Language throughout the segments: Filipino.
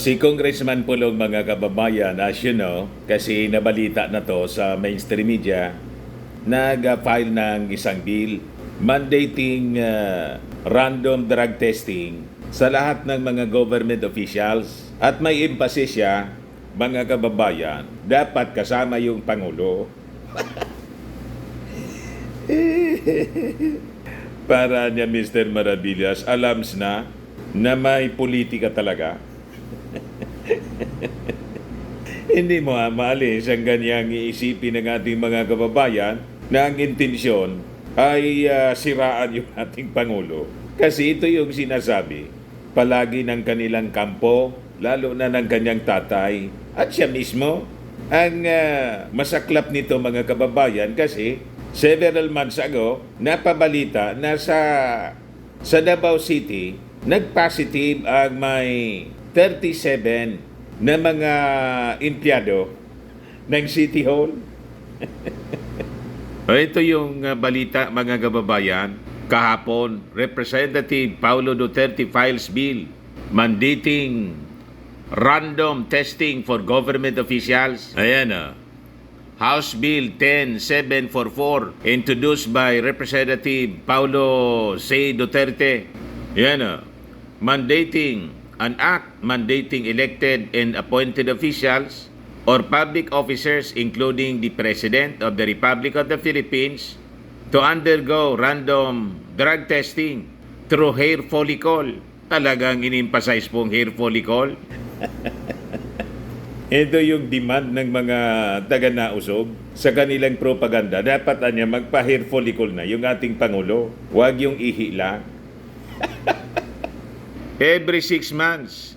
Si Congressman Pulong, mga kababayan, as you know, kasi nabalita na to sa mainstream media, nag-file ng isang bill mandating random drug testing sa lahat ng mga government officials. At may emphasis siya, mga kababayan, dapat kasama yung Pangulo. Para niya, Mr. Maravillas, alams na may politika talaga. Hindi mo maalis ang ganyang iisipin ng ating mga kababayan na ang intensyon ay siraan yung ating Pangulo. Kasi ito yung sinasabi palagi ng kanilang kampo, lalo na ng kanyang tatay at siya mismo. Ang masaklap nito, mga kababayan, kasi several months ago, napabalita na sa Davao City, nag-positive ang may 37 na mga empleyado ng City Hall. Ito yung balita, mga kababayan. Kahapon, Representative Paulo Duterte files bill mandating random testing for government officials. Ayan House Bill 10744 introduced by Representative Paulo C. Duterte. Ayan mandating an act mandating elected and appointed officials or public officers, including the President of the Republic of the Philippines, to undergo random drug testing through hair follicle. Talagang in-emphasize pong hair follicle. Ito yung demand ng mga taga-Nausog sa kanilang propaganda. Dapat niya magpa-hair follicle na yung ating Pangulo. Huwag yung ihi lang. Every 6 months,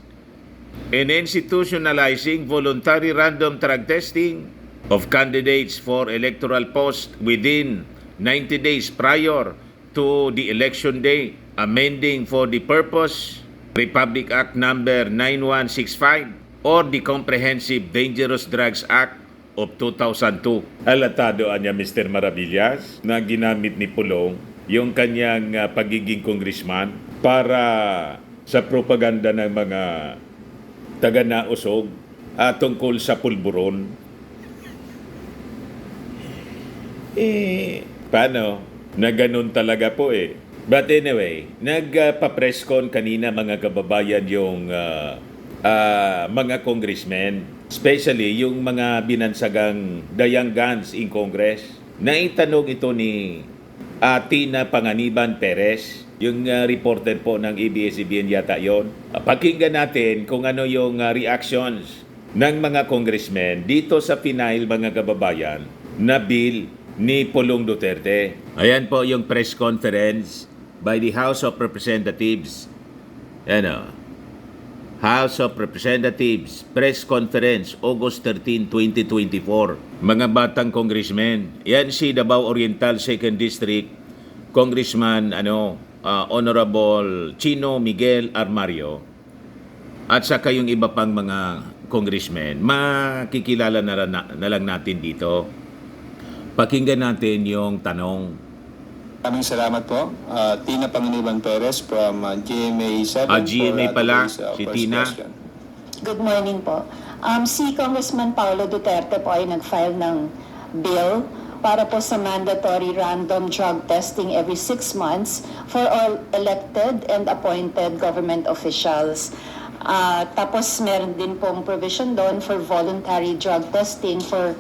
in institutionalizing voluntary random drug testing of candidates for electoral posts within 90 days prior to the election day, amending for the purpose Republic Act number 9165 or the Comprehensive Dangerous Drugs Act of 2002. Alatado niya, Mr. Maravillas, na ginamit ni Pulong yung kanyang pagiging congressman para sa propaganda ng mga taga-Nausog tungkol sa pulburon. Paano? Na ganun talaga po But anyway, nagpa-press con kanina, mga kababayan, yung mga congressmen, especially yung mga binansagang Dayang Guns in Congress. Naitanong ito ni Tina Panganiban Perez, yung reporter po ng ABS-CBN yata yon. Pakinggan natin kung ano yung reactions ng mga congressmen dito sa final, mga kababayan, na bill ni Pulong Duterte. Ayan po yung press conference by the House of Representatives. House of Representatives Press Conference, August 13, 2024. Mga batang congressmen. Yan si Davao Oriental 2nd District Congressman Honorable Chino Miguel Armario, at saka yung iba pang mga congressmen. Makikilala na lang natin dito. Pakinggan natin yung tanong. Maraming salamat po. Tina Panganiban Perez from GMA 7. GMA pala, si Tina. Question. Good morning po. Si Congressman Paulo Duterte po ay nag-file ng bill para po sa mandatory random drug testing every 6 months for all elected and appointed government officials. Tapos meron din pong provision doon for voluntary drug testing for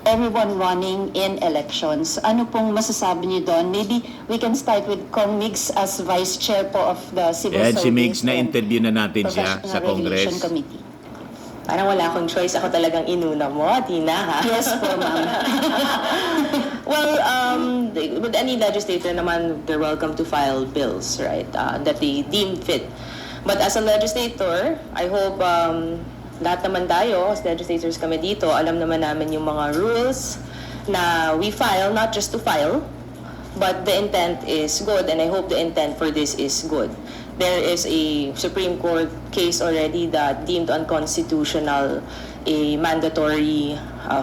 everyone running in elections. Ano pong masasabi niyo doon? Maybe we can start with Kong Migs as Vice Chair po of the Civil Service. Si Migs, na-interview na natin siya sa Congress. Committee. Parang wala akong choice. Ako talagang inuna mo, Tina, ha? Yes po, ma'am. Well, with any legislator naman, they're welcome to file bills, right, that they deem fit. But as a legislator, I hope lahat naman tayo, as legislators kami dito, alam naman namin yung mga rules na we file, not just to file, but the intent is good, and I hope the intent for this is good. There is a Supreme Court case already that deemed unconstitutional a mandatory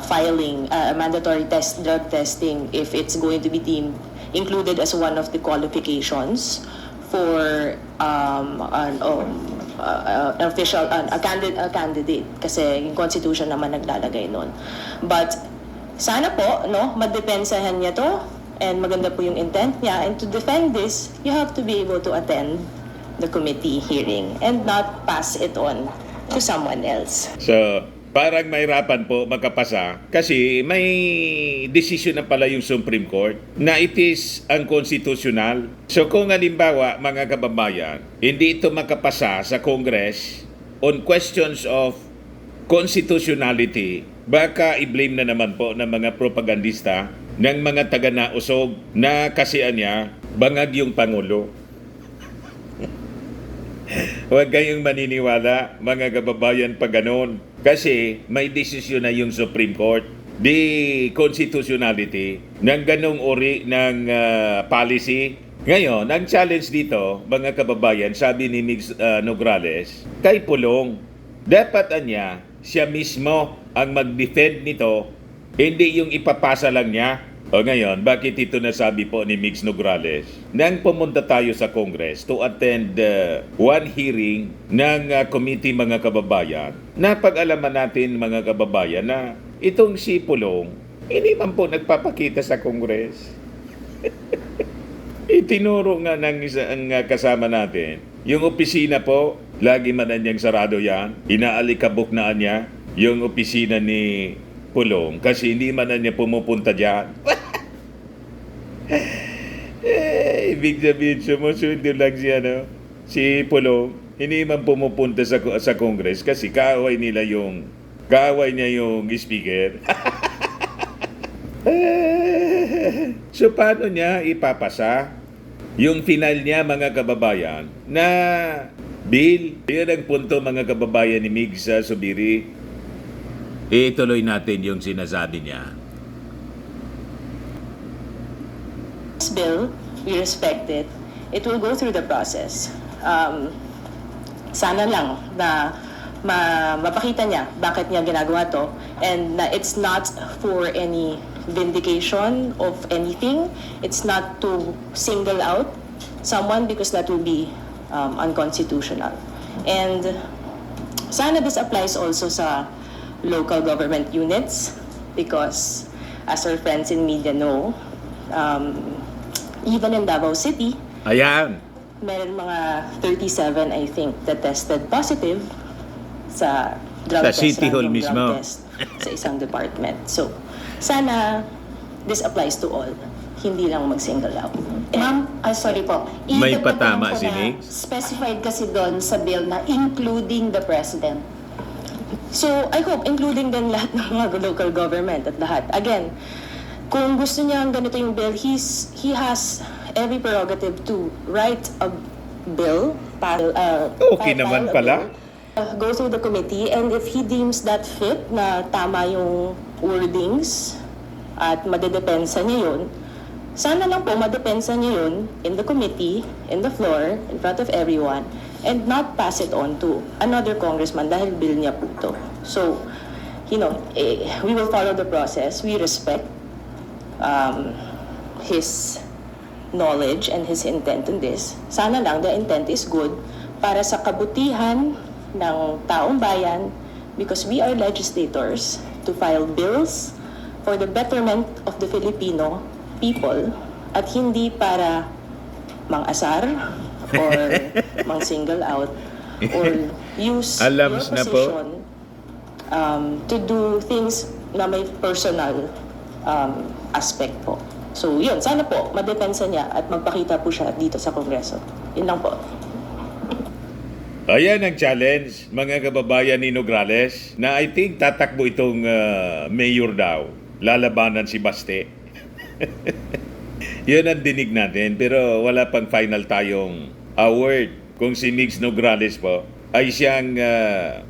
filing, mandatory drug testing if it's going to be deemed included as one of the qualifications for a candidate kasi yung constitution naman naglalagay nun. But sana po, no, madepensahan niya to and maganda po yung intent niya, and to defend this, you have to be able to attend the committee hearing and not pass it on to someone else. So, parang mahirapan po makapasa kasi may decision na pala yung Supreme Court na it is unconstitutional. So kung halimbawa, mga kababayan, hindi ito makapasa sa Congress on questions of constitutionality, baka i-blame na naman po ng mga propagandista ng mga taga-nausog na kasian niya bangag yung Pangulo. Huwag kayong maniniwala, mga kababayan, pa ganon. Kasi may desisyon na yung Supreme Court. The constitutionality ng ganong uri ng policy. Ngayon, ang challenge dito, mga kababayan, sabi ni Migs Nograles, kay Pulong, dapat niya, siya mismo ang mag-defend nito, hindi yung ipapasa lang niya. O ngayon, bakit ito nasabi po ni Migs Nograles? Nang pumunta tayo sa Congress to attend one hearing ng committee, mga kababayan, napag-alaman natin, mga kababayan, na itong si Pulong, hindi man po nagpapakita sa Congress. Itinuro nga ng isang kasama natin. Yung opisina po, lagi man niyang sarado yan. Inaalikabok na niya yung opisina ni Pulong kasi hindi man na niya pumupunta dyan. Ibig sabihin, sumusunod lang siya, no? Si Pulong, hindi man pumupunta sa Congress kasi kaaway niya yung speaker. So, paano niya ipapasa yung final niya, mga kababayan, na bill? Yun ang punto, mga kababayan, ni Migs Zubiri. Ituloy natin yung sinasabi niya. This bill, we respect it. It will go through the process. Sana lang na mapakita niya bakit niya ginagawa to, and na it's not for any vindication of anything. It's not to single out someone because that will be unconstitutional. And sana this applies also sa local government units because, as our friends in media know, even in Davao City, Ayan. meron mga 37, I think, that tested positive sa drug Sa test, City Hall random mismo. drug test sa isang department. So, sana this applies to all, hindi lang mag-single out. Ma'am, sorry po. May Idagdag ko patama lang po si na Migs. specified kasi doon sa bill na including the president. So, I hope including din lahat ng mga local government at lahat. Again, kung gusto niya ganito yung bill, he has every prerogative to write a bill. Okay naman pala. Go through the committee, and if he deems that fit na tama yung wordings at madedepensa niya yun, sana lang po madepensa niya yun in the committee, in the floor, in front of everyone, and not pass it on to another congressman dahil bill niya po ito. So, we will follow the process. We respect his knowledge and his intent in this. Sana lang the intent is good para sa kabutihan ng taong bayan, because we are legislators to file bills for the betterment of the Filipino people at hindi para mang-asar or mang-single out or use Alams your na po. position to do things na may personal aspect po. So yun, sana po madepensa niya at magpakita po siya dito sa Kongreso. Yun lang po. Ayan ang challenge, mga kababayan ni Nograles, na I think tatakbo itong mayor daw. Lalabanan si Baste. Yun ang dinig natin, pero wala pang final tayong award. Kung si Migs Nograles po ay siyang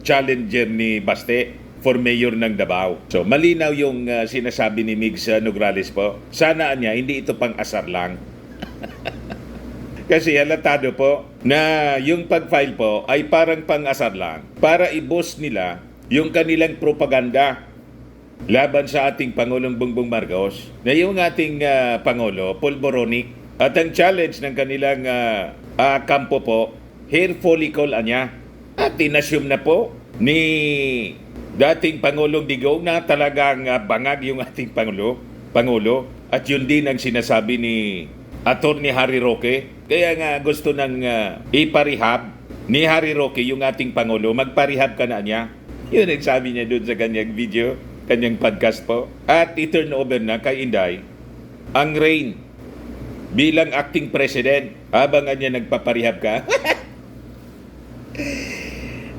challenger ni Baste for mayor ng Davao. So malinaw yung sinasabi ni Migs Nograles po. Sana niya, hindi ito pang asar lang. Kasi halatado po na yung pag-file po ay parang pang-asar lang para i-boost nila yung kanilang propaganda laban sa ating Pangulong Bongbong Marcos, na yung ating Pangulo, pulboronic, at ang challenge ng kanilang kampo po, hair follicle anya. At inassume na po ni dating Pangulong Digong na talagang bangag yung ating Pangulo. At yun din ang sinasabi ni Attorney Harry Roque. Kaya nga gusto nang iparehab ni Harry Roque yung ating Pangulo. Magparehab ka na niya. Yun ang sabi niya doon sa kanyang video, kanyang podcast po. At i-turn over na kay Inday ang reign bilang acting president habang niya nagpaparehab ka.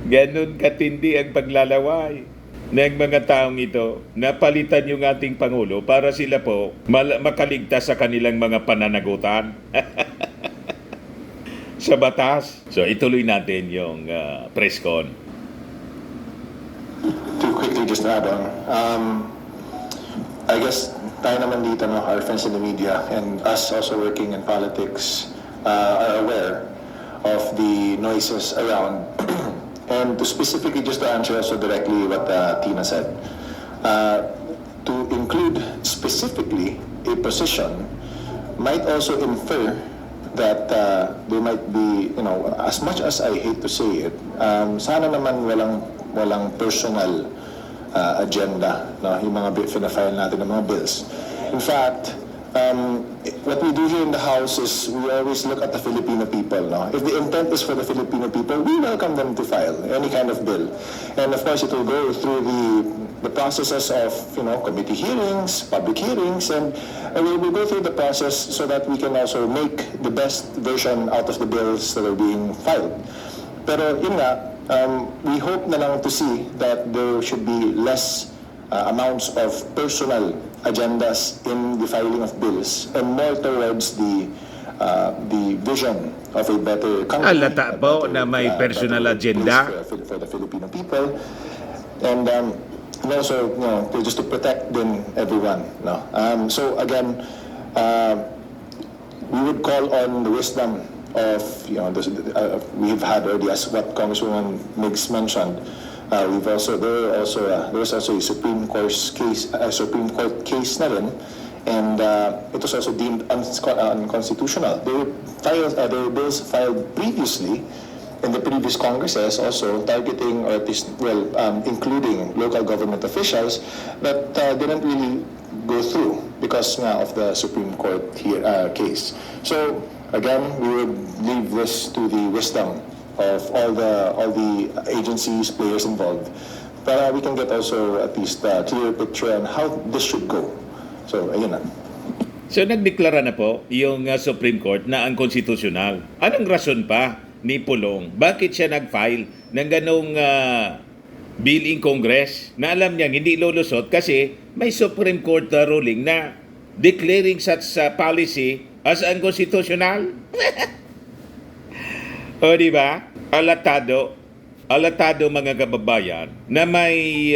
Ganon katindi ang paglalaway ng mga taong ito. Napalitan yung ating Pangulo para sila po makaligtas sa kanilang mga pananagutan sa batas. So ituloy natin yung press con. To quickly just add on, I guess tayo naman dito, no, our friends in the media and us also working in politics are aware of the noises around. And to specifically just to answer also directly what Tina said, to include specifically a position might also infer that there might be, you know, as much as I hate to say it, sana naman walang personal agenda, no, yung mga file natin ng mga bills. In fact, what we do here in the House is we always look at the Filipino people. No? If the intent is for the Filipino people, we welcome them to file any kind of bill. And of course, it will go through the processes of, you know, committee hearings, public hearings, and we will go through the process so that we can also make the best version out of the bills that are being filed. Pero yun nga, we hope na lang to see that there should be less amounts of personal agendas in the filing of bills and more towards the vision of a better country. Halata po na may personal agenda. For the Filipino people. And also, you know, just to protect them, everyone. No? So again, we would call on the wisdom of, you know, we've had already, as what Congresswoman Miggs mentioned, there was also a Supreme Court case na rin, and it was also deemed unconstitutional. There were bills filed previously in the previous Congresses also targeting, or at least, including local government officials that didn't really go through because of the Supreme Court case. So again, we would leave this to the wisdom of all the agencies, players involved, but we can get also at least a clear picture on how this should go. So ayun na. So nagdeklara na po yung Supreme Court na ang konstitusyonal. Anong rason pa ni Pulong? Bakit siya nag-file ng ganong bill in Congress na alam niyang hindi lulusot kasi may Supreme Court ruling na declaring such policy as unconstitutional? O di ba? Alatado mga kababayan na may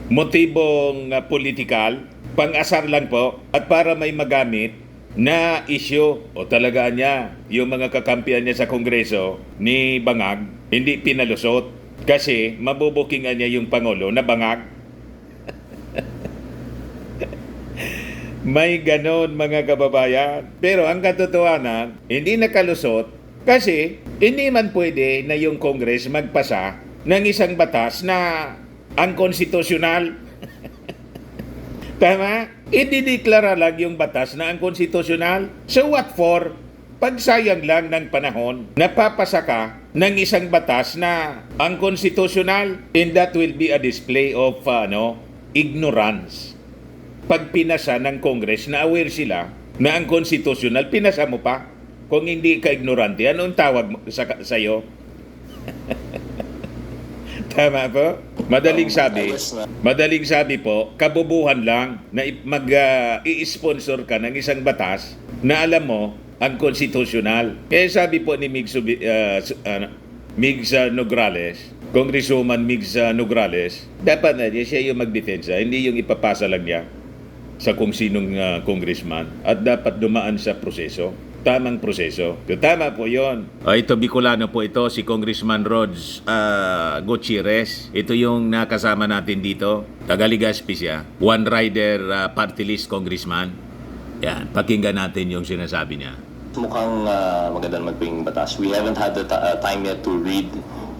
motibong politikal, pang-asar lang po at para may magamit na issue o talaga niya yung mga kakampihan niya sa Kongreso ni Bangag hindi pinalusot kasi mabubukingan niya yung Pangulo na bangag. May ganon mga kababayan. Pero ang katotohanan, hindi nakalusot kasi hindi man pwede na yung Congress magpasa ng isang batas na unconstitutional. Tama? Idideklara lang yung batas na unconstitutional. So what for? Pagsayang lang ng panahon, napapasa ka ng isang batas na unconstitutional, and that will be a display of ignorance. Pag pinasa ng Congress na aware sila na unconstitutional, pinasa mo pa. Kung hindi ka ignorante, anong tawag sa'yo? Tama po? Madaling sabi po, kabubuhan lang na i-sponsor ka ng isang batas na alam mo ang konstitusyonal. Kaya sabi po ni Migs Nograles, Congresswoman Migs Nograles, dapat na siya yung magdepensa, hindi yung ipapasa lang niya sa kung sinong congressman at dapat dumaan sa proseso. Tamang proseso. Tama po yon. Ito Bicolano po ito, si Congressman Rods Gutierrez. Ito yung nakasama natin dito. Taga Legazpi siya. One Rider Party List Congressman. Yan, pakinggan natin yung sinasabi niya. Mukhang magandang magping batas. We haven't had the time yet to read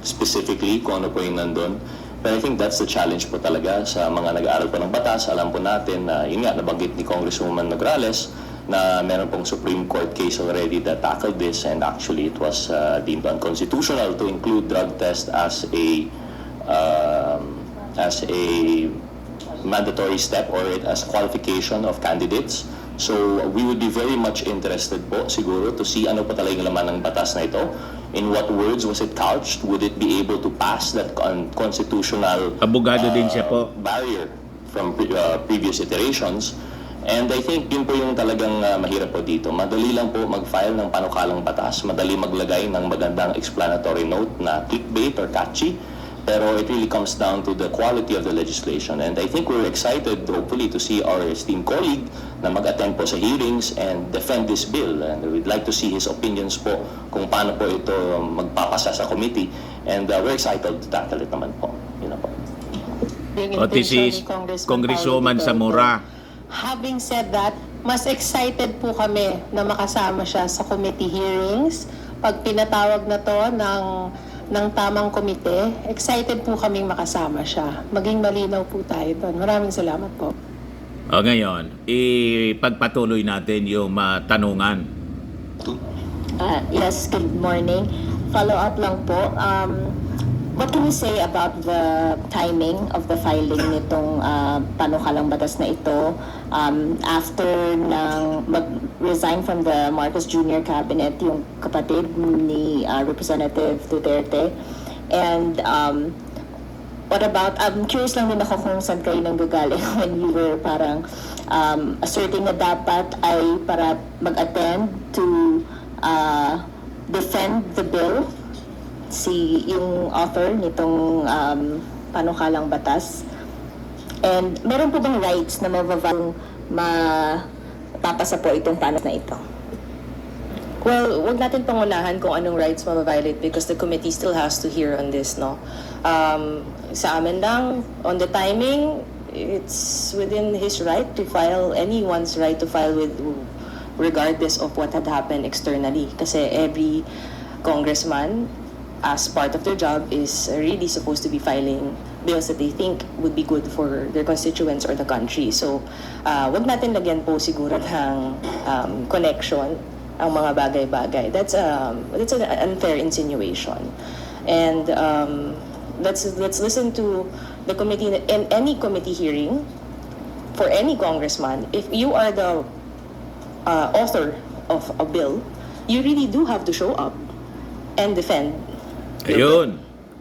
specifically kung ano po yung nandun. But I think that's the challenge po talaga sa mga nag-aaral po ng batas. Alam po natin na yun nga, nabanggit ni Congresswoman Nograles na meron pong Supreme Court case already that tackled this, and actually it was deemed unconstitutional to include drug test as a mandatory step or as qualification of candidates. So we would be very much interested po siguro to see ano po talaga yung laman ng batas na ito. In what words was it couched? Would it be able to pass that constitutional Abogado din siya po. barrier from previous iterations? And I think yun po yung talagang mahirap po dito. Madali lang po mag-file ng panukalang batas, madali maglagay ng magandang explanatory note na clickbait or catchy, pero it really comes down to the quality of the legislation. And I think we're excited, hopefully, to see our esteemed colleague na mag-attend po sa hearings and defend this bill. And we'd like to see his opinions po kung paano po ito magpapasa sa committee. And we're excited to tackle it naman po. Yun na po. O, this is Congresswoman Zamora. Having said that, mas excited po kami na makasama siya sa committee hearings. Pag pinatawag na to ng tamang komite, excited po kaming makasama siya. Maging malinaw po tayo doon. Maraming salamat po. O ngayon, ipagpatuloy natin yung tanungan. Yes, good morning. Follow up lang po. What can you say about the timing of the filing nitong panukalang batas na ito after nang mag-resign from the Marcos Jr. Cabinet yung kapatid ni Representative Duterte? And what about, I'm curious lang din ako kung saan kayo nanggagaling when you were parang asserting na dapat ay para mag-attend to defend the bill yung author nitong panukalang batas. And meron po bang rights na mapapasa po itong panos na ito? Well, wag natin pangunahan kung anong rights ma-violate because the committee still has to hear on this, no? Sa amin lang, on the timing, it's within his right to file, anyone's right to file with regardless of what had happened externally. Kasi every congressman, as part of their job, is really supposed to be filing bills that they think would be good for their constituents or the country. So, wag natin lagyan po siguro ng connection ang mga bagay-bagay. That's an unfair insinuation. And let's listen to the committee. In any committee hearing, for any congressman, if you are the author of a bill, you really do have to show up and defend your Ayun. bill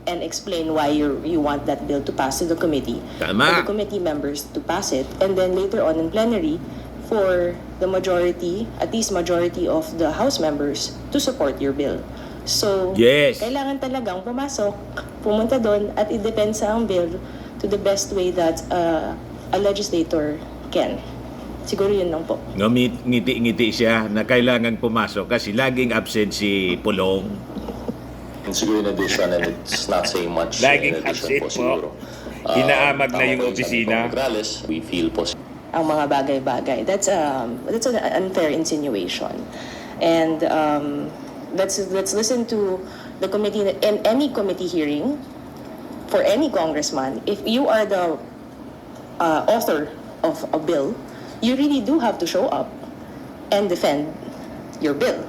and explain why you want that bill to pass to the committee. Tama. For the committee members to pass it, and then later on in plenary, for the majority, at least majority of the House members to support your bill. So, Yes. kailangan talagang pumasok, pumunta doon, at i-depensa ang bill to the best way that a legislator can. Siguro yun lang po. Ngiti-ngiti siya na kailangan pumasok kasi laging absent si Pulong. And siguro in addition, and it's not saying much Laging in addition po absent siguro. po. Inaamag na tama yung po sabi opisina. ko, Nograles, we feel po Ang mga bagay-bagay. That's an unfair insinuation. And let's listen to the committee. In any committee hearing, for any congressman, if you are the author of a bill, you really do have to show up and defend your bill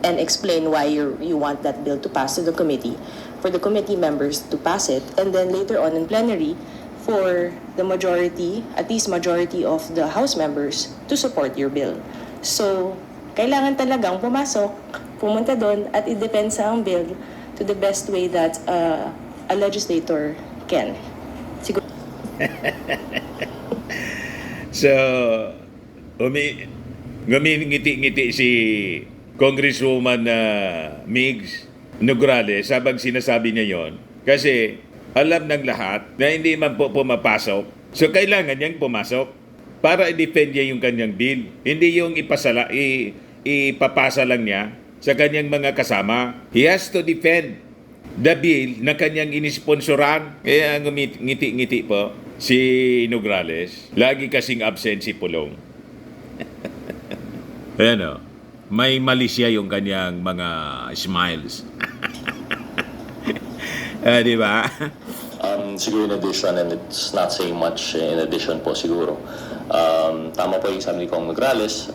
and explain why you want that bill to pass to the committee, for the committee members to pass it, and then later on in plenary, for the majority, at least majority of the House members to support your bill. So, kailangan talagang pumasok, pumunta doon at i-depensa ang bill to the best way that a legislator can. Siguro. So, ngiti-ngiti si Congresswoman Migs Nograles habang sinasabi niya yon. Kasi alam ng lahat na hindi man po pumapasok. So, kailangan niyang pumasok para i-defend niya yung kanyang bill. Hindi yung ipapasa lang niya sa kanyang mga kasama. He has to defend the bill na kanyang inisponsoran. Kaya ngiti-ngiti po si Nograles. Lagi kasing absent si Pulong. Ayan o. May mali siya yung kanyang mga smiles. Di ba? Siguro in addition, and it's not saying much in addition po siguro. Tama po yung sabi ni Kong Nograles,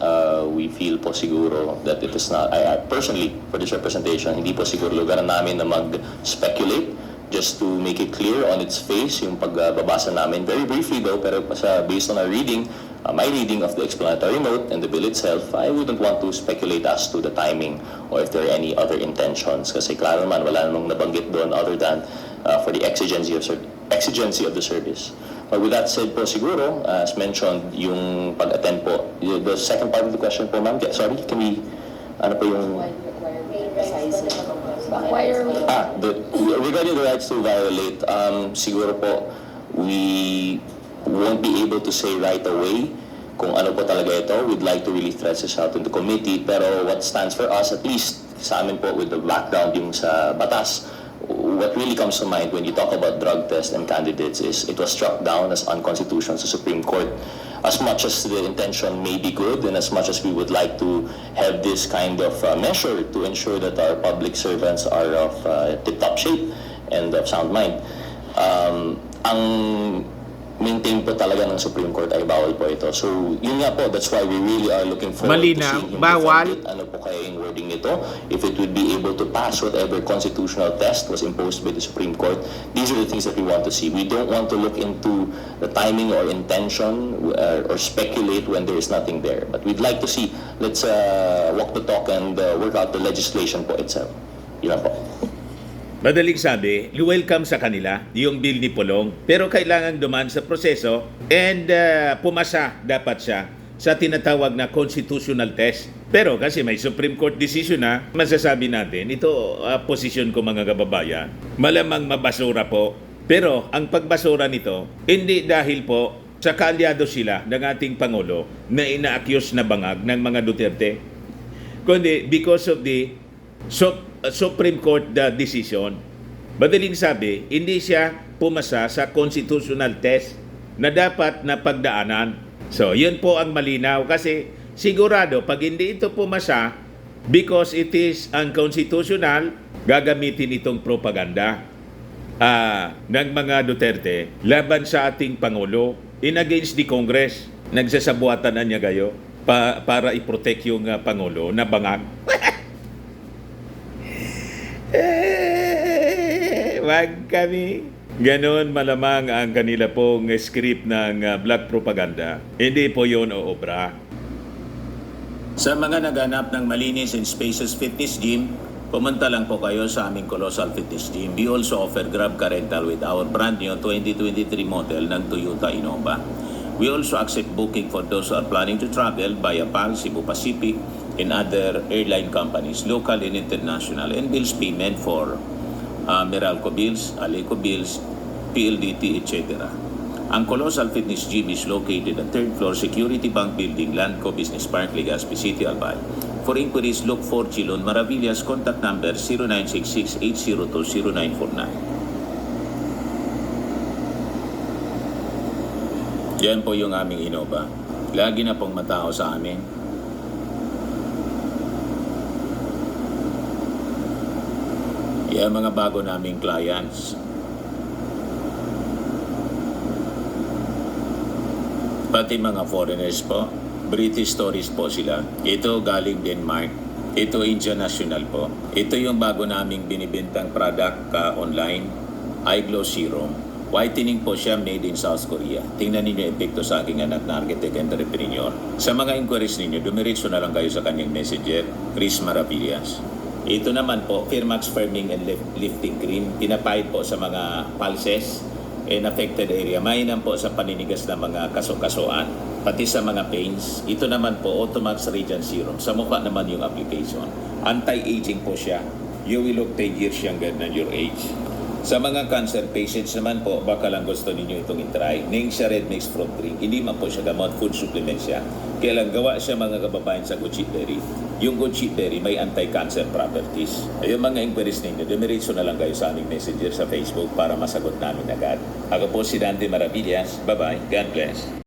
we feel po siguro that it is not, I personally, for this representation, hindi po siguro lugar namin na mag-speculate, just to make it clear on its face, yung pagbabasa namin. Very briefly though, pero based on our reading, my reading of the explanatory note and the bill itself, I wouldn't want to speculate as to the timing or if there are any other intentions. Kasi klaro naman, wala namang nabanggit doon other than for the exigency of the service. But with that said po siguro, as mentioned, yung pag-attend po, the second part of the question po, ma'am, sorry, can we, ano po yung... Regarding the rights to violate, siguro po, we won't be able to say right away kung ano po talaga ito. We'd like to really thresh this out in the committee, pero what stands for us, at least sa amin po with the background yung sa batas, what really comes to mind when you talk about drug tests and candidates is it was struck down as unconstitutional sa Supreme Court. As much as the intention may be good and as much as we would like to have this kind of measure to ensure that our public servants are of tip-top shape and of sound mind, ang maintain po talaga ng Supreme Court ay bawal po ito. So, yun nga po, that's why we really are looking forward to Malinaw, seeing bawal. ano po kaya yung wording nito, if it would be able to pass whatever constitutional test was imposed by the Supreme Court. These are the things that we want to see. We don't want to look into the timing or intention or speculate when there is nothing there. But we'd like to see, let's walk the talk and work out the legislation po itself. Yun lang po. Madaling sabi, welcome sa kanila yung bill ni Pulong, pero kailangan dumaan sa proseso and pumasa dapat siya sa tinatawag na constitutional test. Pero kasi may Supreme Court decision na, masasabi natin, ito posisyon ko mga kababayan, malamang mabasura po. Pero ang pagbasura nito, hindi dahil po sa kaalyado sila ng ating Pangulo na ina-accuse na bangag ng mga Duterte, kundi because of the Supreme Court decision. Madaling sabi, hindi siya pumasa sa constitutional test na dapat na pagdaanan. So, yun po ang malinaw kasi sigurado pag hindi ito pumasa because it is unconstitutional, gagamitin itong propaganda ng mga Duterte laban sa ating Pangulo in against the Congress. Nagsasabuatan na niya gayo para i-protect yung Pangulo na bangag. Wag kami. Ganon malamang ang kanila pong script ng black propaganda. Hindi po yun o obra. Sa mga naghanap ng malinis and spacious fitness gym, pumunta lang po kayo sa aming Colossal Fitness Gym. We also offer Grab Car Rental with our brand new 2023 model ng Toyota Innova. We also accept booking for those who are planning to travel via PAL, Cebu Pacific, and other airline companies, local and international, and bills payment for Meralco bills, Aleco bills, PLDT, etc. Ang Colossal Fitness Gym is located at 3rd floor Security Bank Building, Landco Business Park, Legazpi City, Albay. For inquiries, look for Chilon Maravillas. Contact number 0966-802-0949. Yan po yung aming Innova. Lagi na pong matao sa amin. Yan mga bago naming clients. Pati mga foreigners po, British tourists po sila. Ito galing Denmark. Ito Indian National po. Ito yung bago naming binibintang product online, iGlow Serum. Whitening po siya, made in South Korea. Tingnan ninyo epekto sa aking anak na architect and entrepreneur. Sa mga inquiries ninyo, dumiretso na lang kayo sa kanyang messenger, Chris Maravillas. Ito naman po, Firmax Firming and Lifting Cream. Pinapahid po sa mga pulses and affected area. Mainam po sa paninigas ng mga kasukasuan, pati sa mga pains. Ito naman po, Automax Radiant Serum. Sa mukha naman yung application. Anti-aging po siya. You will look 10 years younger than your age. Sa mga cancer patients naman po, baka lang gusto ninyo itong itry. Ning siya red mixed fruit drink. Hindi man po siya gamot, food supplement siya. Kaya lang gawa siya mga kababayan sa goji berry. Yung goji berry may anti-cancer properties. Yung mga inquiries ninyo, dumiretso na lang kayo sa aming messenger sa Facebook para masagot namin agad. Ako po si Dante Maravillas. Bye-bye. God bless.